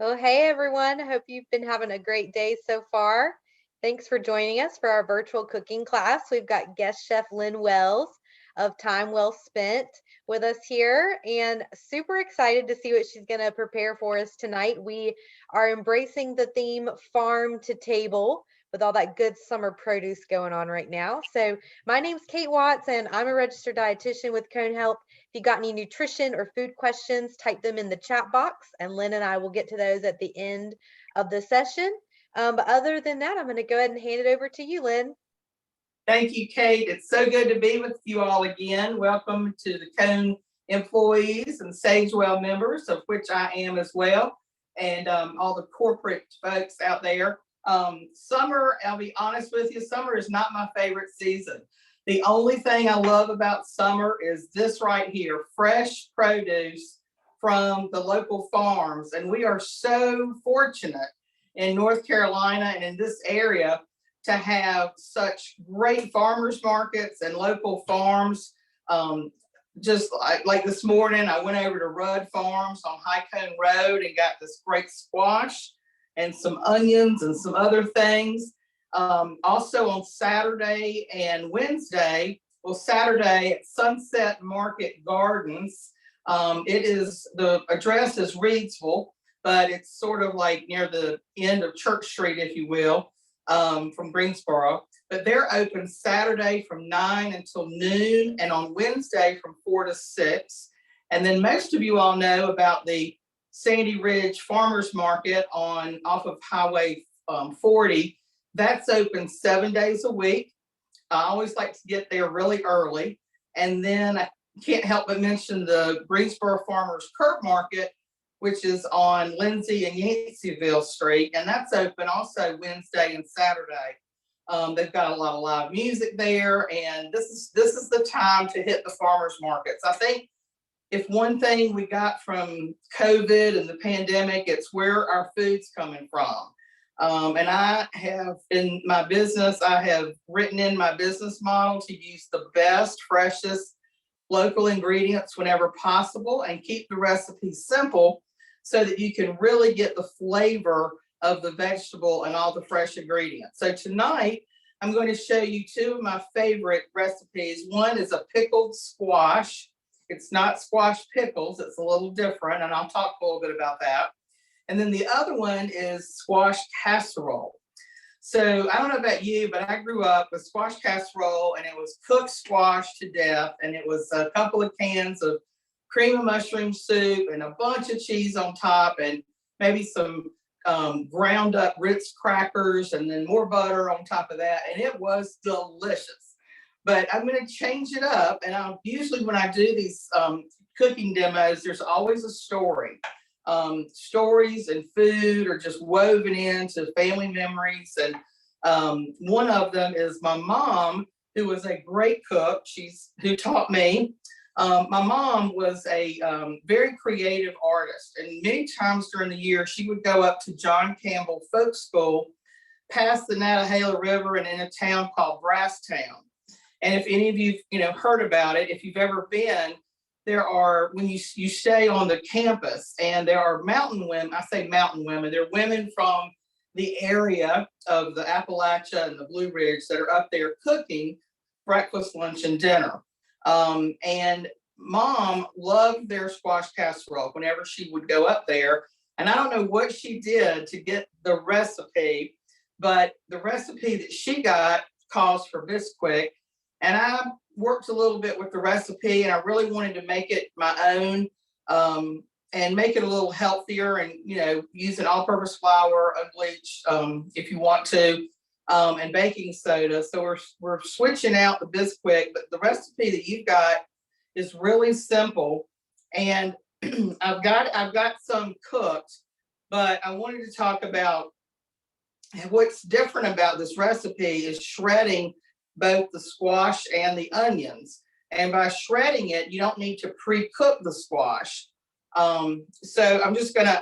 Well, hey everyone. I hope you've been having a great day so far. Thanks for joining us for our virtual cooking class. We've got guest chef Lynn Wells of Time Well Spent with us here, and super excited to see what she's going to prepare for us tonight. We are embracing the theme farm to table with all that good summer produce going on right now. So, my name's Kate Watts, and I'm a registered dietitian with Cone Health. If you got any nutrition or food questions, type them in the chat box, and Lynn and I will get to those at the end of the session. But other than that, I'm going to go ahead and hand it over to you, Lynn. Thank you, Kate. It's so good to be with you all again. Welcome to the Cone employees and Sagewell members, of which I am as well, and all the corporate folks out there. Summer, I'll be honest with you, summer is not my favorite season. The only thing I love about summer is this right here, fresh produce from the local farms. And we are so fortunate in North Carolina and in this area to have such great farmers markets and local farms. Just like this morning, I went over to Rudd Farms on High Cone Road and got this great squash and some onions and some other things. Also on Saturday and Wednesday, well, Saturday at Sunset Market Gardens. The address is Reedsville, but it's sort of like near the end of Church Street, if you will, from Greensboro. But they're open Saturday from 9 until noon and on Wednesday from 4 to 6. And then most of you all know about the Sandy Ridge Farmers Market off of Highway 40. That's open 7 days a week. I always like to get there really early. And then I can't help but mention the Greensboro Farmers Curb Market, which is on Lindsay and Yanceyville Street. And that's open also Wednesday and Saturday. They've got a lot of live music there. And this is the time to hit the farmers markets. I think if one thing we got from COVID and the pandemic, it's where our food's coming from. And I have in my business, I have written in my business model to use the best, freshest local ingredients whenever possible and keep the recipe simple so that you can really get the flavor of the vegetable and all the fresh ingredients. So tonight, I'm going to show you two of my favorite recipes. One is a pickled squash. It's not squash pickles, it's a little different, and I'll talk a little bit about that. And then the other one is squash casserole. So I don't know about you, but I grew up with squash casserole, and it was cooked squash to death, and it was a couple of cans of cream of mushroom soup and a bunch of cheese on top, and maybe some ground up Ritz crackers, and then more butter on top of that, and it was delicious. But I'm going to change it up, and I'll usually when I do these cooking demos, there's always a story. Stories and food are just woven into family memories, and one of them is my mom, who was a great cook. Who taught me. My mom was a very creative artist, and many times during the year she would go up to John Campbell Folk School past the Nantahala River and in a town called Brasstown. And if any of you've heard about it, if you've ever been, there are, when you stay on the campus, and there are mountain women. I say mountain women, they're women from the area of the Appalachia and the Blue Ridge that are up there cooking breakfast, lunch, and dinner. And Mom loved their squash casserole whenever she would go up there. And I don't know what she did to get the recipe, but the recipe that she got calls for Bisquick. And I worked a little bit with the recipe, and I really wanted to make it my own, and make it a little healthier, and use an all-purpose flour, unbleached, if you want to, and baking soda. So we're switching out the Bisquick, but the recipe that you've got is really simple. And I've got some cooked, but I wanted to talk about what's different about this recipe is shredding both the squash and the onions. And by shredding it, you don't need to pre-cook the squash. So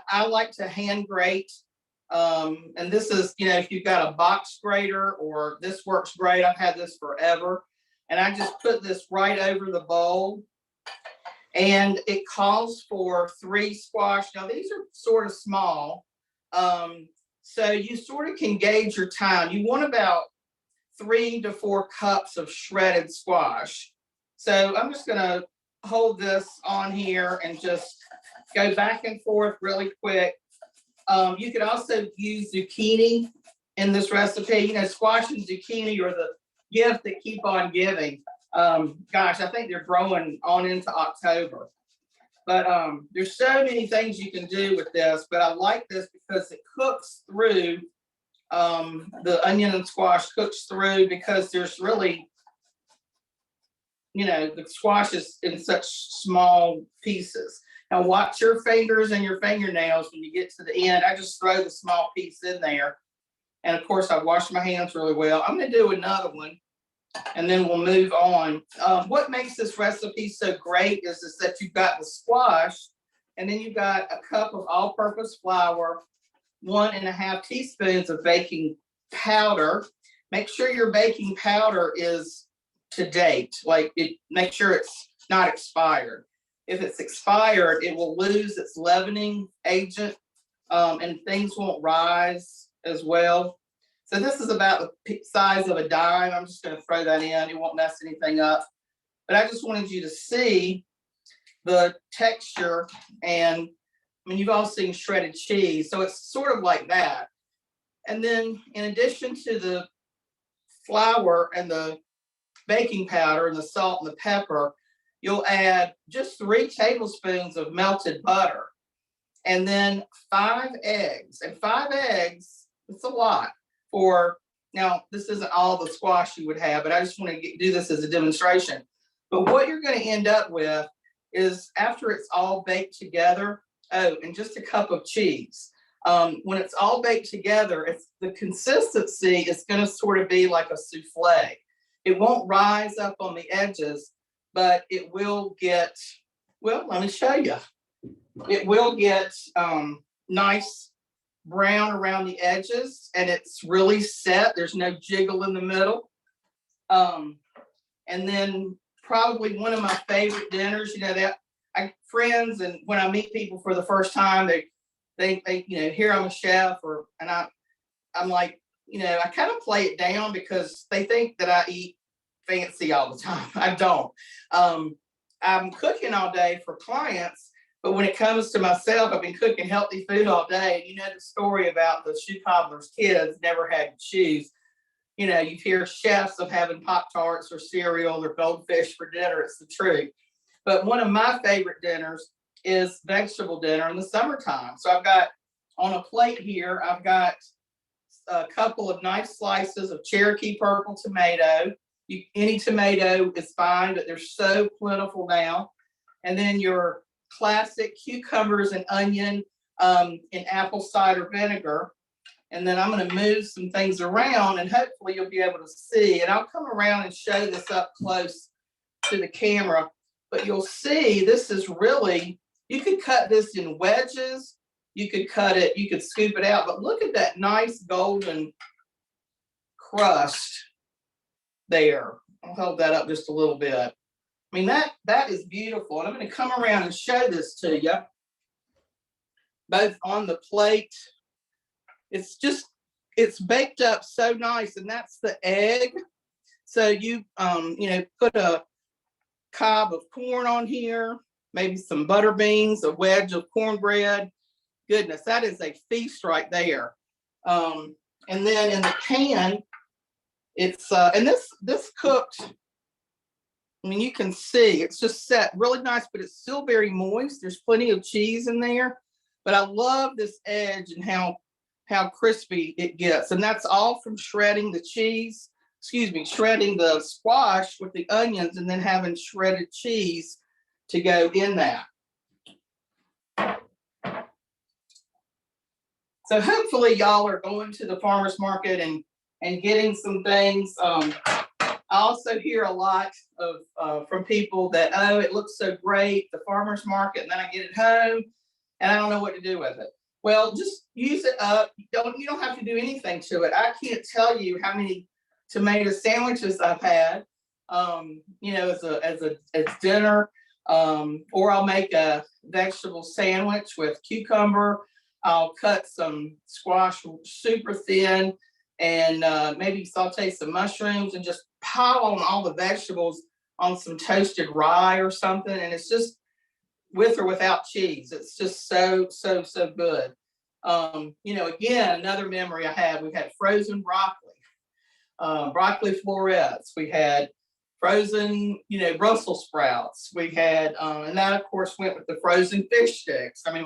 I like to hand grate. And this is, if you've got a box grater, or this works great. I've had this forever. And I just put this right over the bowl. And it calls for 3 squash. Now these are sort of small. So you sort of can gauge your time. You want about 3 to 4 cups of shredded squash. So I'm just gonna hold this on here and just go back and forth really quick. You could also use zucchini in this recipe. You know, squash and zucchini are the gift that keep on giving. Gosh, I think they're growing on into October. But there's so many things you can do with this, but I like this because it cooks through, the onion and squash cooks through, because there's really, you know, the squash is in such small pieces. Now watch your fingers and your fingernails when you get to the end. I just throw the small piece in there. And of course I wash my hands really well. I'm gonna do another one and then we'll move on. What makes this recipe so great is that you've got the squash, and then you've got a cup of all-purpose flour, 1.5 teaspoons of baking powder. Make sure your baking powder is to date, make sure it's not expired. If it's expired, it will lose its leavening agent, and things won't rise as well. So this is about the size of a dime. I'm just going to throw that in. It won't mess anything up. But I just wanted you to see the texture. And I mean, you've all seen shredded cheese, so it's sort of like that. And then in addition to the flour and the baking powder and the salt and the pepper, you'll add just 3 tablespoons of melted butter, and then 5 eggs. And 5 eggs, it's a lot. Now this isn't all the squash you would have, but I just want to do this as a demonstration. But what you're going to end up with is, after it's all baked together, and just a cup of cheese. When it's all baked together, the consistency is going to sort of be like a souffle. It won't rise up on the edges, but it will get, well, let me show you. It will get nice brown around the edges, and it's really set. There's no jiggle in the middle. And then probably one of my favorite dinners, you know, that friends, and when I meet people for the first time, they you know, hear I'm a chef, and I'm like, you know, I kind of play it down because they think that I eat fancy all the time. I don't. I'm cooking all day for clients, but when it comes to myself, I've been cooking healthy food all day. And you know the story about the shoe cobbler's kids never had shoes. You know, you hear chefs of having Pop-Tarts or cereal or goldfish for dinner. It's the truth. But one of my favorite dinners is vegetable dinner in the summertime. So I've got on a plate here, I've got a couple of nice slices of Cherokee purple tomato. Any tomato is fine, but they're so plentiful now. And then your classic cucumbers and onion in apple cider vinegar. And then I'm going to move some things around, and hopefully you'll be able to see. And I'll come around and show this up close to the camera. But you'll see this is really, you could cut this in wedges. You could cut it, you could scoop it out. But look at that nice golden crust there. I'll hold that up just a little bit. I mean, that is beautiful. And I'm going to come around and show this to you, both on the plate. It's baked up so nice, and that's the egg. So you know, put a cob of corn on here, maybe some butter beans, a wedge of cornbread. Goodness, that is a feast right there. And then in the pan, it's and this cooked. I mean, you can see it's just set really nice, but it's still very moist. There's plenty of cheese in there, but I love this edge and how crispy it gets. And that's all from shredding the cheese, shredding the squash with the onions, and then having shredded cheese to go in that. So hopefully y'all are going to the farmer's market and getting some things. I also hear a lot of from people that, oh, it looks so great, the farmer's market, and then I get it home and I don't know what to do with it. Well, just use it up. You don't have to do anything to it. I can't tell you how many tomato sandwiches I've had, you know, as dinner. Or I'll make a vegetable sandwich with cucumber. I'll cut some squash super thin and maybe saute some mushrooms and just pile on all the vegetables on some toasted rye or something. And it's just with or without cheese. It's just so good. Again, another memory I had, we had frozen broccoli florets. We had frozen, Brussels sprouts. We had, and that of course went with the frozen fish sticks. I mean,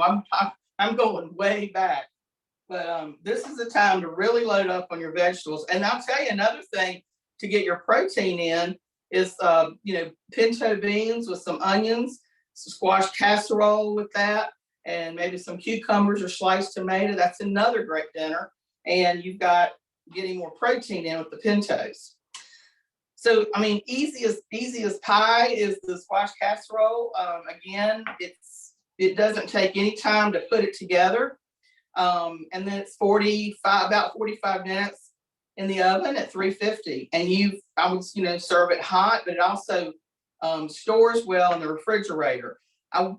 I'm going way back, but this is the time to really load up on your vegetables. And I'll tell you another thing to get your protein in is, pinto beans with some onions, some squash casserole with that, and maybe some cucumbers or sliced tomato. That's another great dinner. And you've got getting more protein in with the pintos. So, I mean, easy as pie is the squash casserole. Again, it doesn't take any time to put it together. And then it's about 45 minutes in the oven at 350. And I would, serve it hot, but it also stores well in the refrigerator. I've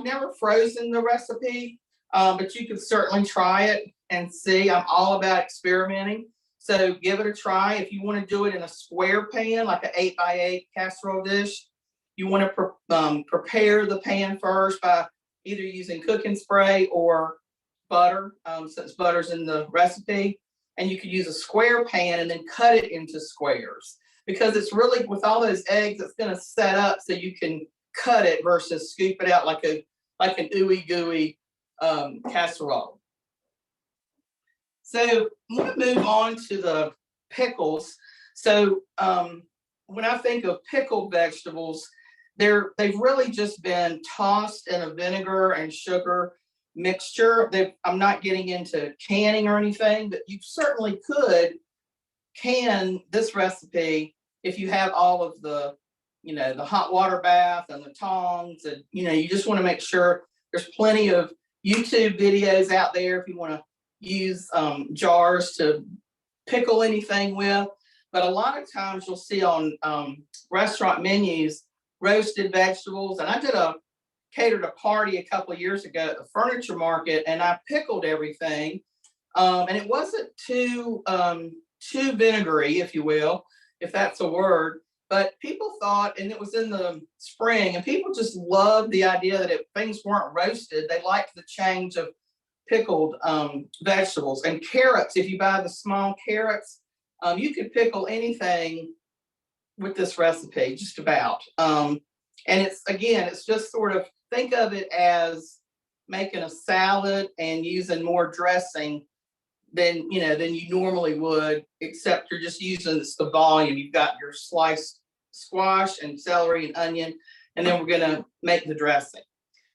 never frozen the recipe, but you could certainly try it and see. I'm all about experimenting. So give it a try. If you want to do it in a square pan, like an 8x8 casserole dish, you want to prepare the pan first by either using cooking spray or butter, since butter's in the recipe. And you could use a square pan and then cut it into squares, because it's really, with all those eggs, it's going to set up so you can cut it versus scoop it out like an ooey gooey casserole. So I'm going to move on to the pickles. So when I think of pickled vegetables, they've really just been tossed in a vinegar and sugar mixture. I'm not getting into canning or anything, but you certainly could can this recipe if you have all of the, the hot water bath and the tongs, and you just want to make sure there's plenty of YouTube videos out there if you want to use jars to pickle anything with. But a lot of times you'll see on restaurant menus roasted vegetables. And I catered a party a couple of years ago at the furniture market, and I pickled everything. And it wasn't too vinegary, if you will, if that's a word. But people thought, and it was in the spring, and people just loved the idea that if things weren't roasted, they liked the change of pickled vegetables. And carrots, if you buy the small carrots, you could pickle anything with this recipe, just about. And it's just sort of, think of it as making a salad and using more dressing than you normally would, except you're just using the volume. You've got your sliced squash and celery and onion, and then we're going to make the dressing.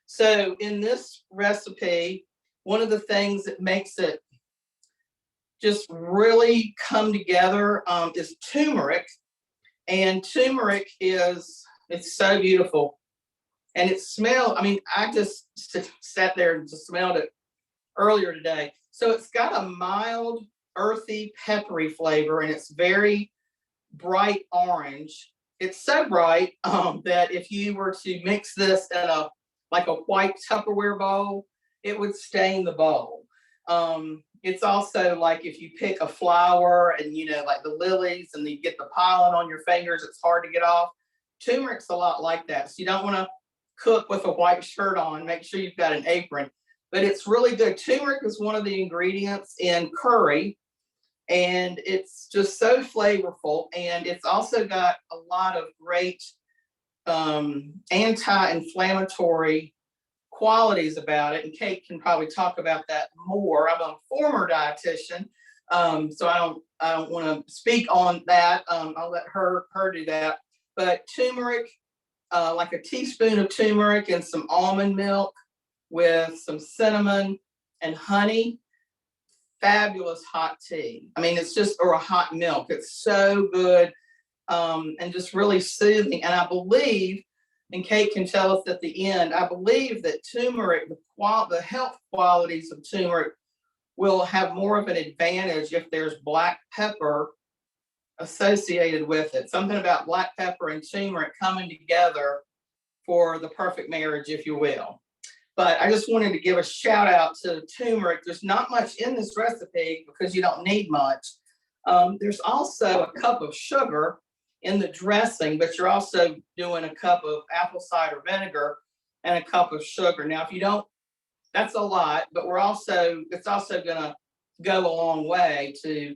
So in this recipe, one of the things that makes it just really come together is turmeric. And turmeric it's so beautiful. And it smells, I just sat there and just smelled it earlier today. So it's got a mild, earthy, peppery flavor, and it's very bright orange. It's so bright that if you were to mix this in a white Tupperware bowl, it would stain the bowl. It's also like if you pick a flower and, like the lilies, and you get the pollen on your fingers, it's hard to get off. Turmeric's a lot like that. So you don't want to cook with a white shirt on. Make sure you've got an apron. But it's really good. Turmeric is one of the ingredients in curry, and it's just so flavorful. And it's also got a lot of great anti-inflammatory qualities about it. And Kate can probably talk about that more. I'm a former dietitian, so I don't want to speak on that. I'll let her do that. But turmeric, like a teaspoon of turmeric and some almond milk with some cinnamon and honey, fabulous hot tea. It's just, or a hot milk. It's so good and just really soothing. And I believe, and Kate can tell us at the end, I believe that turmeric, the health qualities of turmeric will have more of an advantage if there's black pepper associated with it. Something about black pepper and turmeric coming together for the perfect marriage, if you will. But I just wanted to give a shout out to turmeric. There's not much in this recipe because you don't need much. There's also a cup of sugar in the dressing, but you're also doing a cup of apple cider vinegar and a cup of sugar. Now, if you don't, that's a lot, but it's also gonna go a long way to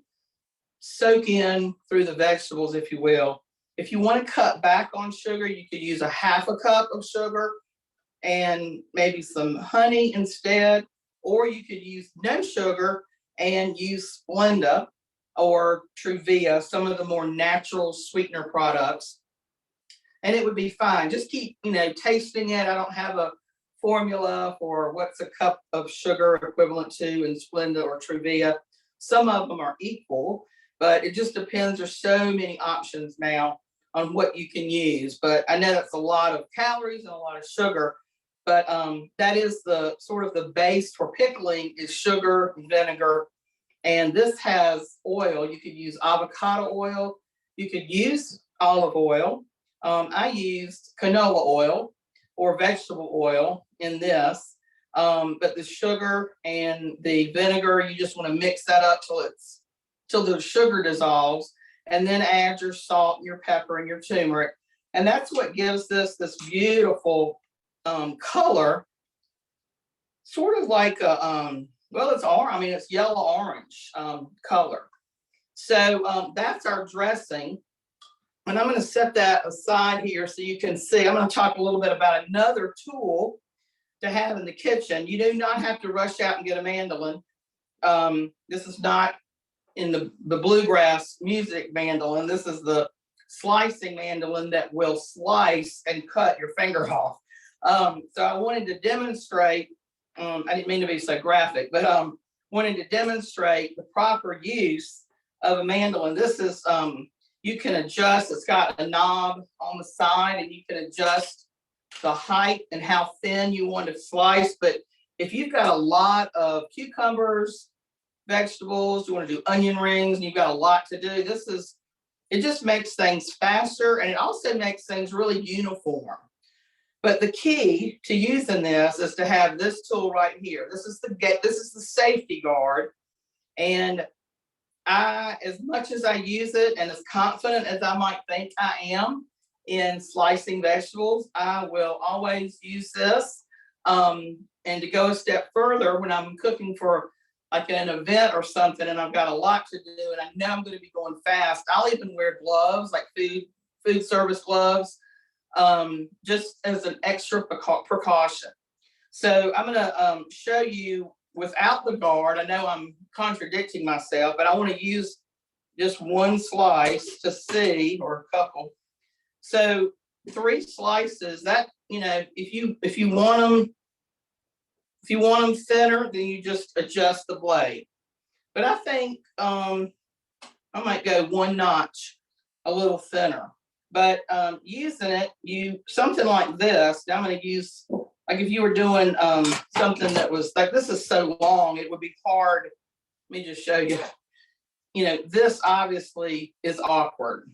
soak in through the vegetables, if you will. If you want to cut back on sugar, you could use a half a cup of sugar and maybe some honey instead, or you could use no sugar and use Splenda or Truvia, some of the more natural sweetener products, and it would be fine. Just keep, tasting it. I don't have a formula for what's a cup of sugar equivalent to in Splenda or Truvia. Some of them are equal, but it just depends. There's so many options now on what you can use, but I know that's a lot of calories and a lot of sugar. But that is the sort of the base for pickling is sugar and vinegar. And this has oil. You could use avocado oil. You could use olive oil. I used canola oil or vegetable oil in this. But the sugar and the vinegar, you just want to mix that up till the sugar dissolves, and then add your salt, your pepper, and your turmeric. And that's what gives this beautiful color, sort of like a it's yellow orange color. So that's our dressing, and I'm going to set that aside here so you can see. I'm going to talk a little bit about another tool to have in the kitchen. You do not have to rush out and get a mandolin. This is not in the bluegrass music mandolin. This is the slicing mandolin that will slice and cut your finger off. So I wanted to demonstrate, I didn't mean to be so graphic, but wanted to demonstrate the proper use of a mandolin. This is, you can adjust, it's got a knob on the side, and you can adjust the height and how thin you want to slice. But if you've got a lot of cucumbers, vegetables, you want to do onion rings, and you've got a lot to do, it just makes things faster, and it also makes things really uniform. But the key to using this is to have this tool right here. This is the safety guard. And as much as I use it and as confident as I might think I am in slicing vegetables, I will always use this. And to go a step further, when I'm cooking for like an event or something, and I've got a lot to do, and I know I'm going to be going fast, I'll even wear gloves, like food service gloves, just as an extra precaution. So I'm going to show you without the guard. I know I'm contradicting myself, but I want to use just one slice to see, or a couple. So 3 slices, that, if you want them thinner, then you just adjust the blade. But I think I might go 1 notch a little thinner. But using it, something like this. Now I'm going to use, like if you were doing something that was like, this is so long, it would be hard. Let me just show you. This obviously is awkward.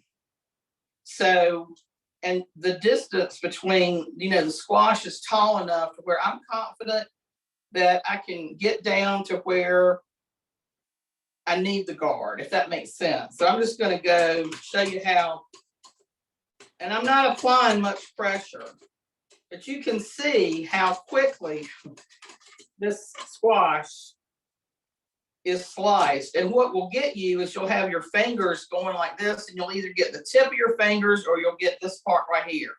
So, and the distance between, the squash is tall enough to where I'm confident that I can get down to where I need the guard, if that makes sense. So I'm just going to go show you how. And I'm not applying much pressure, but you can see how quickly this squash is sliced. And what will get you is you'll have your fingers going like this, and you'll either get the tip of your fingers or you'll get this part right here.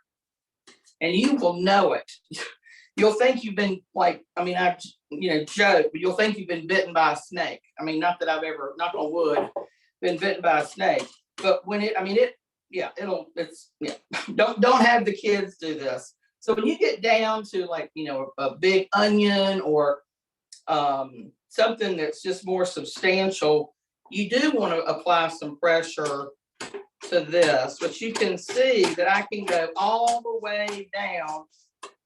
And you will know it. You'll think you've been like, I joke, but you'll think you've been bitten by a snake. Not that I've ever, knock on wood, been bitten by a snake. But when don't have the kids do this. So when you get down to like, a big onion or something that's just more substantial, you do want to apply some pressure to this, but you can see that I can go all the way down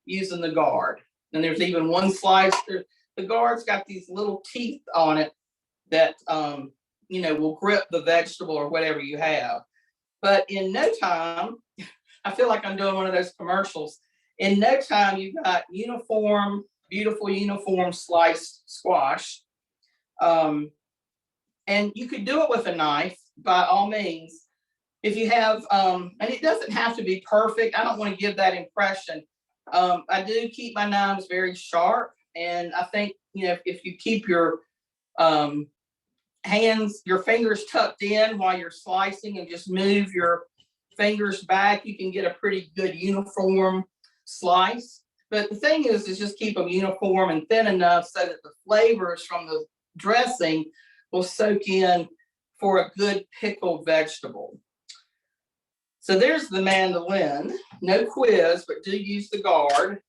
using the guard. And there's even one slice. The guard's got these little teeth on it that, will grip the vegetable or whatever you have. But in no time, I feel like I'm doing one of those commercials. in no time, you've got uniform, beautiful uniform sliced squash. And you could do it with a knife by all means. If you have, and it doesn't have to be perfect. I don't want to give that impression. I do keep my knives very sharp. And I think, if you keep your your fingers tucked in while you're slicing and just move your fingers back, you can get a pretty good uniform slice. But the thing is just keep them uniform and thin enough so that the flavors from the dressing will soak in for a good pickled vegetable. So there's the mandolin. No quiz, but do use the guard.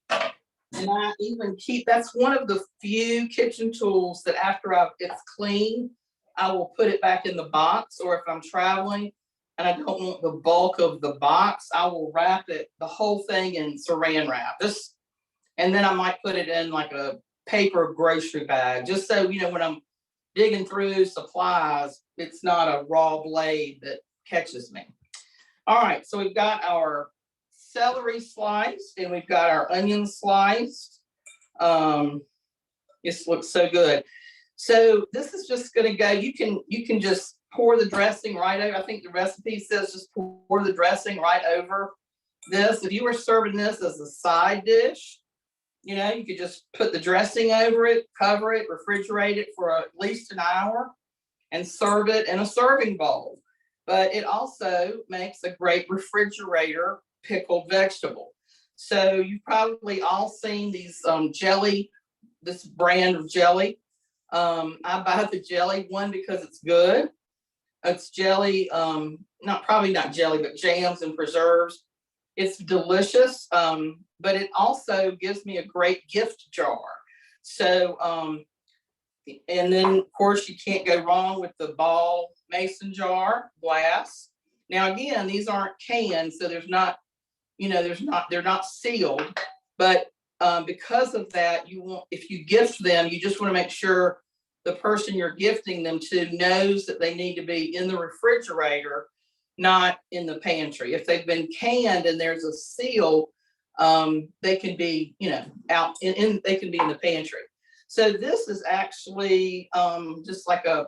And I even keep, that's one of the few kitchen tools that after it's clean, I will put it back in the box. Or if I'm traveling and I don't want the bulk of the box, I will wrap it, the whole thing, in saran wrap. And then I might put it in like a paper grocery bag, just so, when I'm digging through supplies, it's not a raw blade that catches me. All right, so we've got our celery sliced and we've got our onion sliced. This looks so good. So this is just going to go, you can just pour the dressing right over. I think the recipe says just pour the dressing right over this. If you were serving this as a side dish, you could just put the dressing over it, cover it, refrigerate it for at least an hour, and serve it in a serving bowl. But it also makes a great refrigerator pickled vegetable. So you've probably all seen these jelly, this brand of jelly. I buy the jelly one because it's good. It's jelly, probably not jelly, but jams and preserves. It's delicious, but it also gives me a great gift jar. So, and then of course you can't go wrong with the ball mason jar, glass. Now again, these aren't canned, so they're not sealed, but because of that, if you gift them, you just want to make sure the person you're gifting them to knows that they need to be in the refrigerator, not in the pantry. If they've been canned and there's a seal, they can be, out they can be in the pantry. So this is actually just like a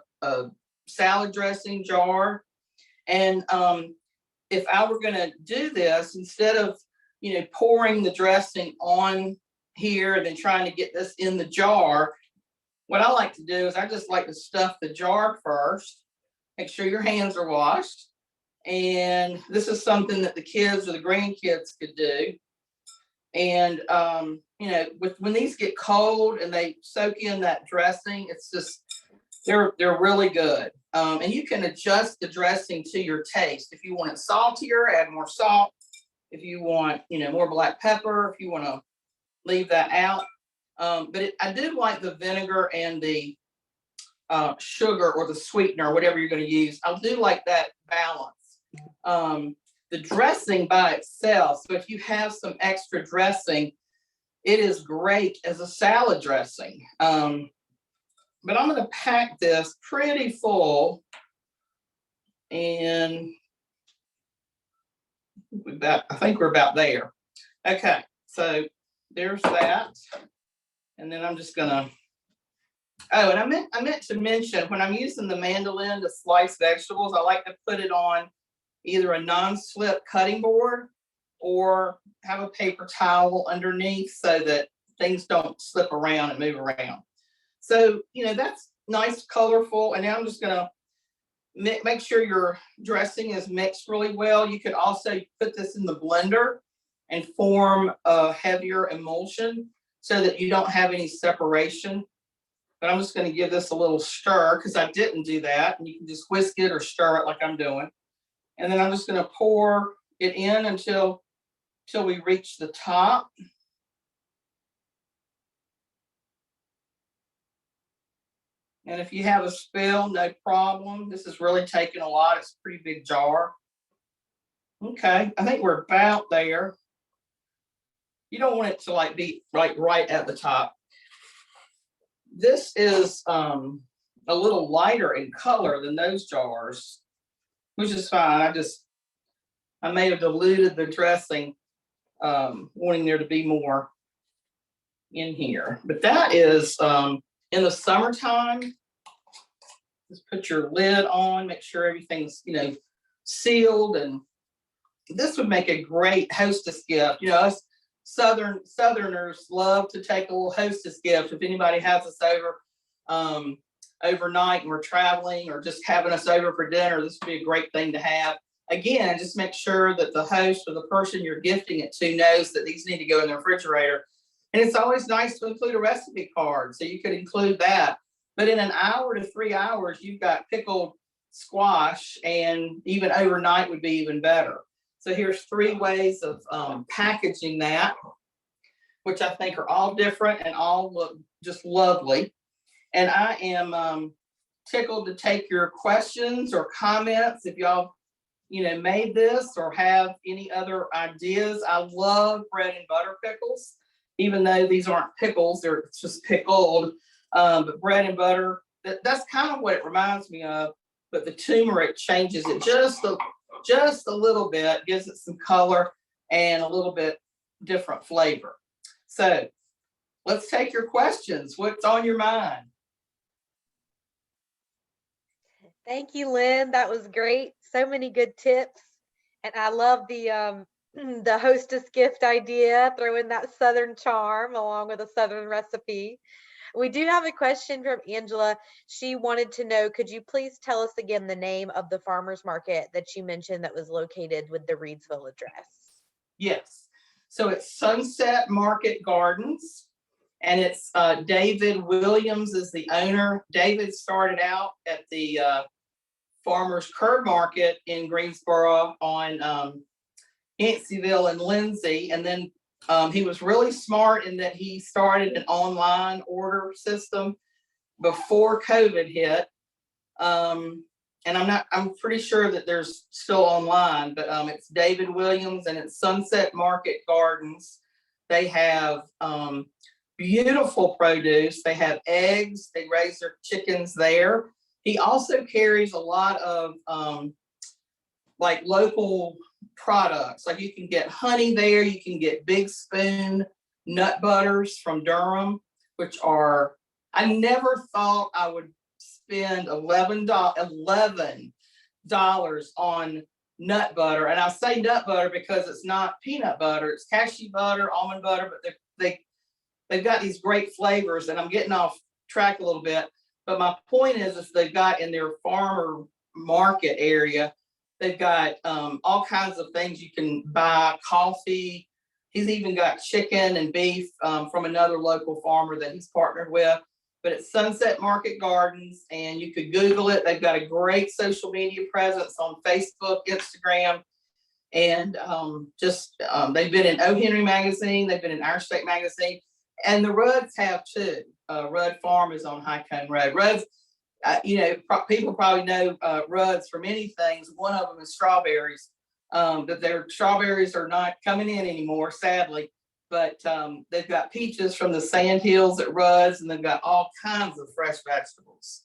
salad dressing jar. And if I were going to do this, instead of, pouring the dressing on here and then trying to get this in the jar, what I like to do is I just like to stuff the jar first, make sure your hands are washed. And this is something that the kids or the grandkids could do. And, when these get cold and they soak in that dressing, it's just, they're really good. And you can adjust the dressing to your taste. If you want it saltier, add more salt. If you want, more black pepper, if you want to leave that out. But I do like the vinegar and the sugar or the sweetener, whatever you're going to use. I do like that balance. The dressing by itself, so if you have some extra dressing, it is great as a salad dressing. But I'm going to pack this pretty full, and I think we're about there. Okay, so there's that. And then I'm just gonna, oh, and I meant to mention, when I'm using the mandolin to slice vegetables, I like to put it on either a non-slip cutting board or have a paper towel underneath so that things don't slip around and move around. So, that's nice, colorful. And now I'm just gonna make sure your dressing is mixed really well. You could also put this in the blender and form a heavier emulsion so that you don't have any separation. But I'm just going to give this a little stir because I didn't do that. And you can just whisk it or stir it like I'm doing. And then I'm just going to pour it in until we reach the top. And if you have a spill, no problem. This is really taking a lot. It's a pretty big jar. Okay, I think we're about there. You don't want it to be right at the top. This is a little lighter in color than those jars, which is fine. I may have diluted the dressing wanting there to be more in here. But that is in the summertime. Just put your lid on, make sure everything's, sealed, and this would make a great hostess gift. Us Southerners love to take a little hostess gift. If anybody has us over overnight and we're traveling, or just having us over for dinner, this would be a great thing to have. Again, just make sure that the host or the person you're gifting it to knows that these need to go in the refrigerator. And it's always nice to include a recipe card, so you could include that. But in an hour to 3 hours, you've got pickled squash, and even overnight would be even better. So here's 3 ways of packaging that, which I think are all different and all look just lovely. And I am tickled to take your questions or comments if y'all made this or have any other ideas. I love bread and butter pickles, even though these aren't pickles, they're just pickled. But bread and butter, that's kind of what it reminds me of, but the turmeric changes it just a little bit, gives it some color and a little bit different flavor. So let's take your questions. What's on your mind? Thank you, Lynn. That was great. So many good tips. And I love the hostess gift idea. Throw in that Southern charm along with a Southern recipe. We do have a question from Angela. She wanted to know, could you please tell us again the name of the farmer's market that you mentioned that was located with the Reedsville address? Yes. So it's Sunset Market Gardens, and it's David Williams is the owner. David started out at the Farmers Curb Market in Greensboro on Yanceyville and Lindsay, and then he was really smart in that he started an online order system before COVID hit. And I'm pretty sure that there's still online, but it's David Williams, and it's Sunset Market Gardens. They have beautiful produce. They have eggs. They raise their chickens there. He also carries a lot of like local products. Like you can get honey there. You can get Big Spoon nut butters from Durham, which are, I never thought I would spend $11 on nut butter. And I say nut butter because it's not peanut butter, it's cashew butter, almond butter, but they've got these great flavors. And I'm getting off track a little bit, but my point is they've got in their farmer market area, they've got all kinds of things you can buy, coffee. He's even got chicken and beef from another local farmer that he's partnered with. But it's Sunset Market Gardens, and you could Google it. They've got a great social media presence on Facebook, Instagram, and they've been in O. Henry Magazine. They've been in Our State Magazine, and the Rudds have too. Rudd Farm is on High Cone Road. Rudds, people probably know Rudds for many things. One of them is strawberries. But their strawberries are not coming in anymore, sadly. But they've got peaches from the sand hills at Rudd's, and they've got all kinds of fresh vegetables.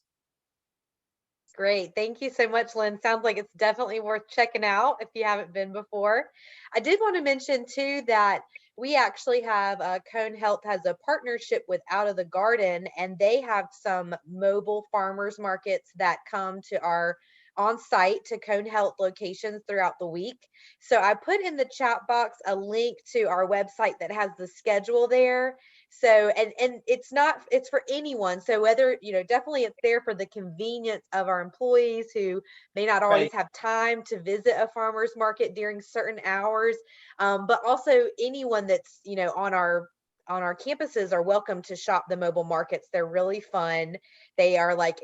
Great. Thank you so much, Lynn. Sounds like it's definitely worth checking out if you haven't been before. I did want to mention too that we actually have Cone Health has a partnership with Out of the Garden, and they have some mobile farmers markets that come to our on site to Cone Health locations throughout the week. So I put in the chat box a link to our website that has the schedule there. So, and it's for anyone. So whether, definitely it's there for the convenience of our employees who may not always have time to visit a farmer's market during certain hours. But also anyone that's, on our campuses are welcome to shop the mobile markets. They're really fun. They are like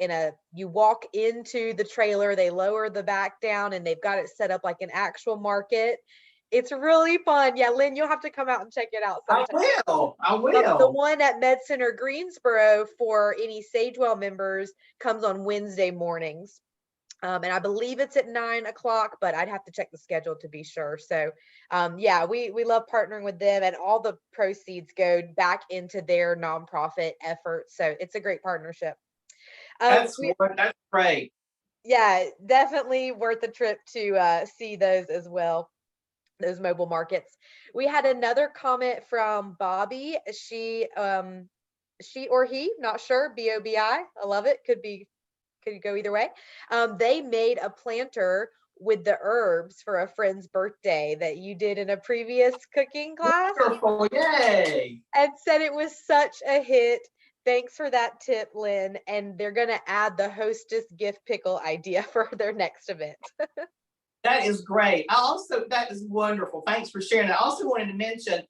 you walk into the trailer, they lower the back down, and they've got it set up like an actual market. It's really fun. Yeah, Lynn, you'll have to come out and check it out sometime. I will. The one at Med Center Greensboro for any Sagewell members comes on Wednesday mornings. And I believe it's at 9 o'clock, but I'd have to check the schedule to be sure. So yeah, we love partnering with them, and all the proceeds go back into their nonprofit efforts. So it's a great partnership. That's great. Yeah, definitely worth a trip to see those as well. those mobile markets. We had another comment from Bobby. She or he, not sure, B-O-B-I. I love it. Could go either way. They made a planter with the herbs for a friend's birthday that you did in a previous cooking class. Wonderful, yay. And said it was such a hit. Thanks for that tip, Lynn. And they're going to add the hostess gift pickle idea for their next event. That is great. That is wonderful. Thanks for sharing. I also wanted to mention,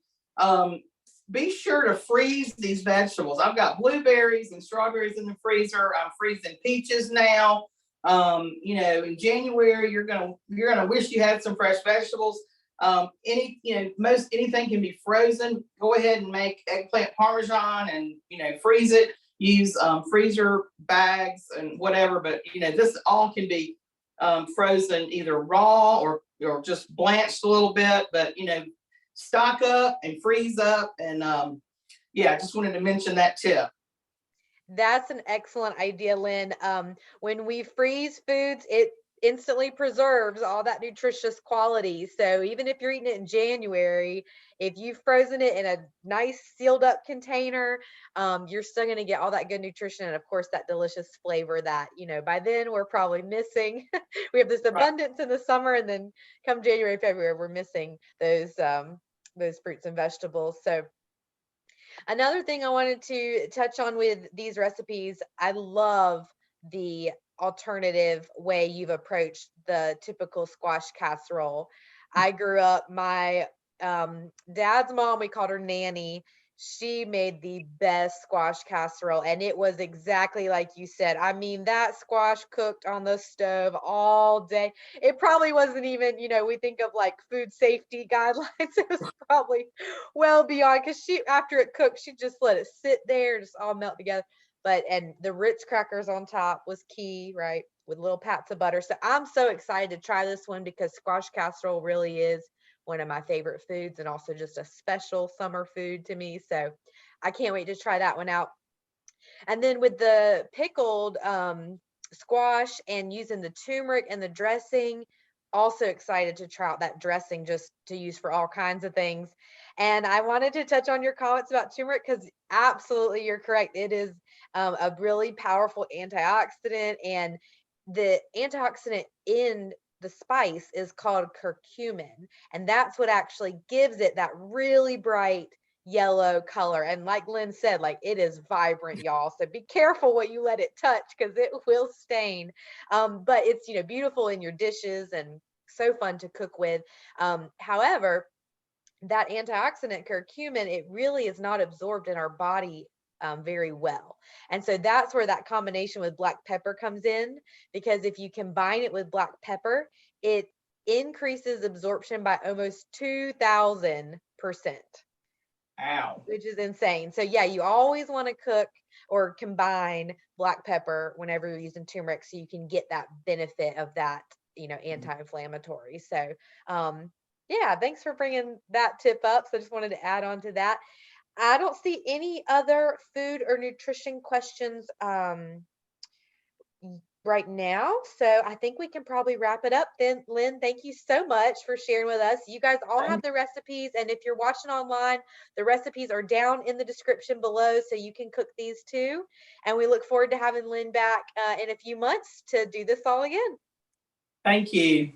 be sure to freeze these vegetables. I've got blueberries and strawberries in the freezer. I'm freezing peaches now. In January, you're gonna wish you had some fresh vegetables. Anything can be frozen. Go ahead and make eggplant parmesan and freeze it. Use freezer bags and whatever, but this all can be frozen either raw or just blanched a little bit, but stock up and freeze up. And I just wanted to mention that tip. That's an excellent idea, Lynn. When we freeze foods, it instantly preserves all that nutritious quality. So even if you're eating it in January, if you've frozen it in a nice sealed up container, you're still going to get all that good nutrition. And of course, that delicious flavor that, by then we're probably missing. We have this abundance in the summer, and then come January, February, we're missing those fruits and vegetables. So another thing I wanted to touch on with these recipes, I love the alternative way you've approached the typical squash casserole. I grew up, my dad's mom, we called her Nanny. She made the best squash casserole, and it was exactly like you said. I mean, that squash cooked on the stove all day. It probably wasn't even, we think of like food safety guidelines. It was probably well beyond, because after it cooked, she just let it sit there, just all melt together. And the Ritz crackers on top was key, right? With little pats of butter. So I'm so excited to try this one, because squash casserole really is one of my favorite foods, and also just a special summer food to me. So I can't wait to try that one out. And then with the pickled squash and using the turmeric and the dressing, also excited to try out that dressing just to use for all kinds of things. And I wanted to touch on your comments about turmeric, because absolutely you're correct. It is a really powerful antioxidant, and the antioxidant in the spice is called curcumin, and that's what actually gives it that really bright yellow color. And like Lynn said, like, it is vibrant, y'all, so be careful what you let it touch, because it will stain. But it's beautiful in your dishes and so fun to cook with. However, that antioxidant curcumin, it really is not absorbed in our body very well. And so that's where that combination with black pepper comes in, because if you combine it with black pepper, it increases absorption by almost 2,000%. Ow. Which is insane. So yeah, you always want to cook or combine black pepper whenever you're using turmeric, so you can get that benefit of that, anti-inflammatory. So yeah, thanks for bringing that tip up. So I just wanted to add on to that. I don't see any other food or nutrition questions right now. So I think we can probably wrap it up then. Lynn, thank you so much for sharing with us. You guys all have the recipes, and if you're watching online, the recipes are down in the description below, so you can cook these too. And we look forward to having Lynn back in a few months to do this all again. Thank you.